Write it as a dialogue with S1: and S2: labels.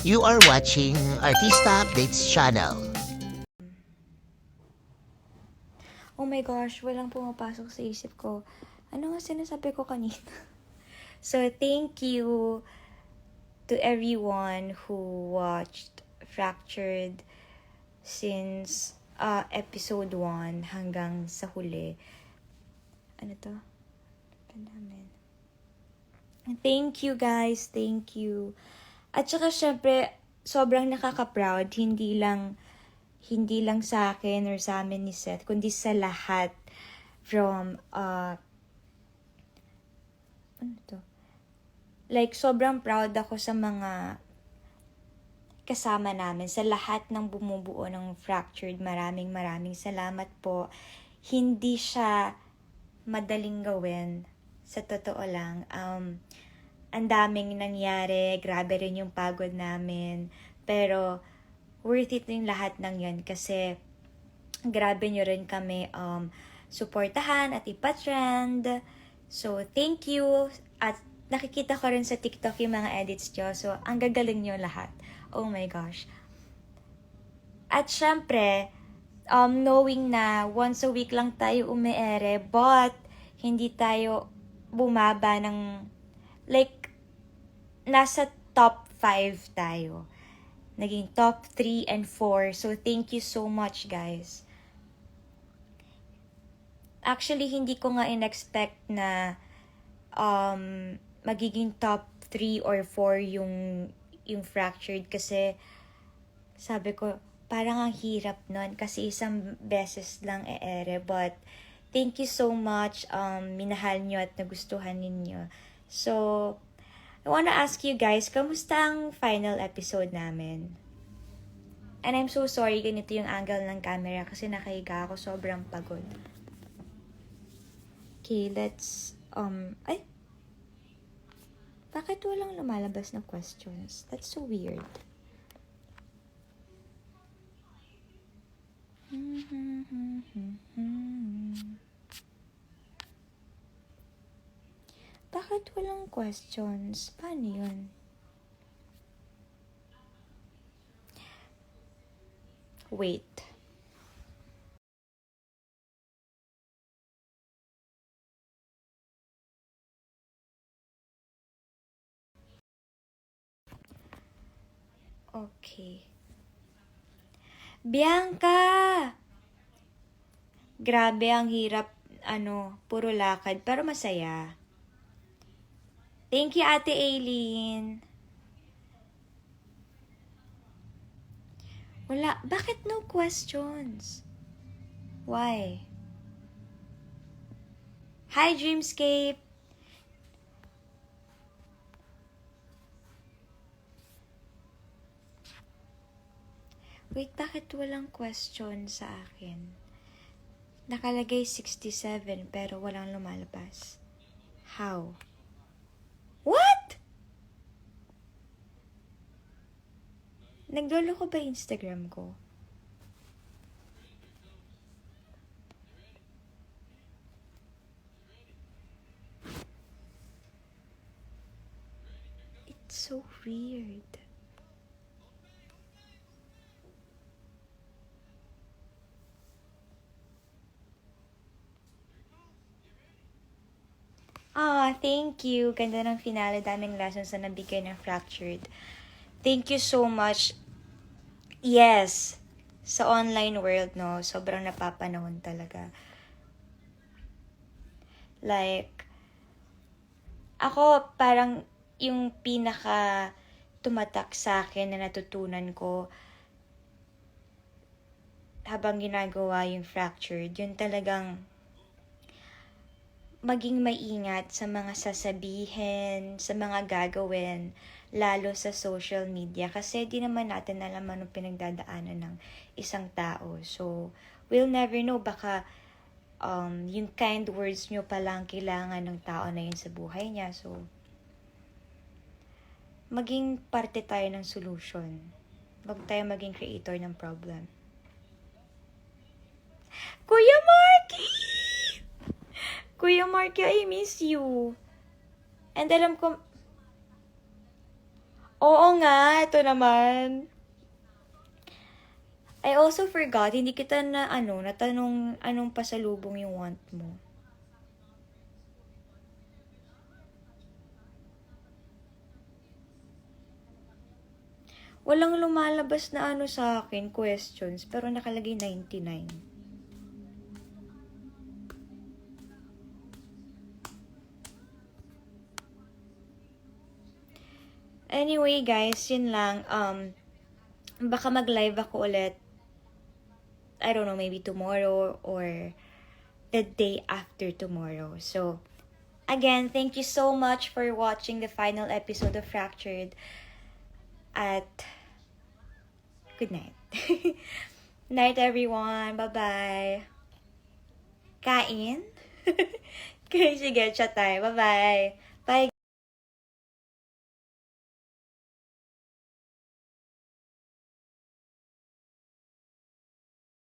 S1: You are watching Artista Updates channel.
S2: Oh my gosh, walang pumapasok sa isip ko. Ano nga sinasabi ko kanina? So, thank you to everyone who watched Fractured since episode 1 hanggang sa huli. Ano to? Namin. Thank you guys, thank you. At saka syempre, sobrang nakaka-proud, hindi lang sa akin or sa amin ni Seth, kundi sa lahat from, ano to? Like, sobrang proud ako sa mga kasama namin, sa lahat ng bumubuo ng Fractured. Maraming salamat po. Hindi siya madaling gawin. Sa totoo lang. Ang daming nangyari. Grabe rin yung pagod namin. Pero, worth it yung lahat ng yun kasi grabe nyo rin kami supportahan at ipatrend. So, thank you. At nakikita ko rin sa TikTok yung mga edits nyo. So, ang gagaling nyo lahat. Oh my gosh. At syempre, knowing na once a week lang tayo umeere, but hindi tayo bumaba ng, like, nasa top 5 tayo. Naging top 3 and 4. So, thank you so much, guys. Actually, hindi ko nga in-expect na magiging top 3 or 4 yung Fractured kasi sabi ko, parang ang hirap nun kasi isang beses lang ere. But, thank you so much. Minahal nyo at nagustuhan ninyo. So, I wanna ask you guys, kamusta ang final episode namin? And I'm so sorry, ganito yung angle ng camera kasi nakahiga ako, sobrang pagod. Okay, let's, ay, bakit walang lumalabas na questions? That's so weird. Bakit walang questions? Paano yun? Wait. Okay. Bianca! Grabe, ang hirap, puro lakad, pero masaya. Thank you, Ate Aileen. Wala, bakit no questions? Why? Hi, Dreamscape! Wait, bakit walang question sa akin? Nakalagay 67 pero walang lumalabas. How? What? Naglolo ko ba Instagram ko? It's so weird. Thank you. Ganda ng finale. Daming lessons na nabigay ng Fractured. Thank you so much. Yes. Sa online world, no, sobrang napapanahon talaga. Like, ako parang yung pinaka tumatak sa akin na natutunan ko habang ginagawa yung Fractured, yun talagang maging maingat sa mga sasabihin, sa mga gagawin, lalo sa social media. Kasi di naman natin alam anong pinagdadaanan ng isang tao. So, we'll never know. Baka yung kind words nyo palang kailangan ng tao na yun sa buhay niya. So, maging parte tayo ng solution. Huwag tayo maging creator ng problem. Kuya Marky! Kuya Marky, I miss you. And alam ko, Oo nga, ito naman. I also forgot, hindi kita natanong anong pasalubong yung want mo. Walang lumalabas na sa akin, questions, pero nakalagay 99. Anyway, guys, yun lang. Baka mag-live ako ulit. I don't know, maybe tomorrow or the day after tomorrow. So, again, thank you so much for watching the final episode of Fractured. At good night. Night, everyone. Bye-bye. Kain? Okay, sige, chat tayo. Bye-bye. Bye,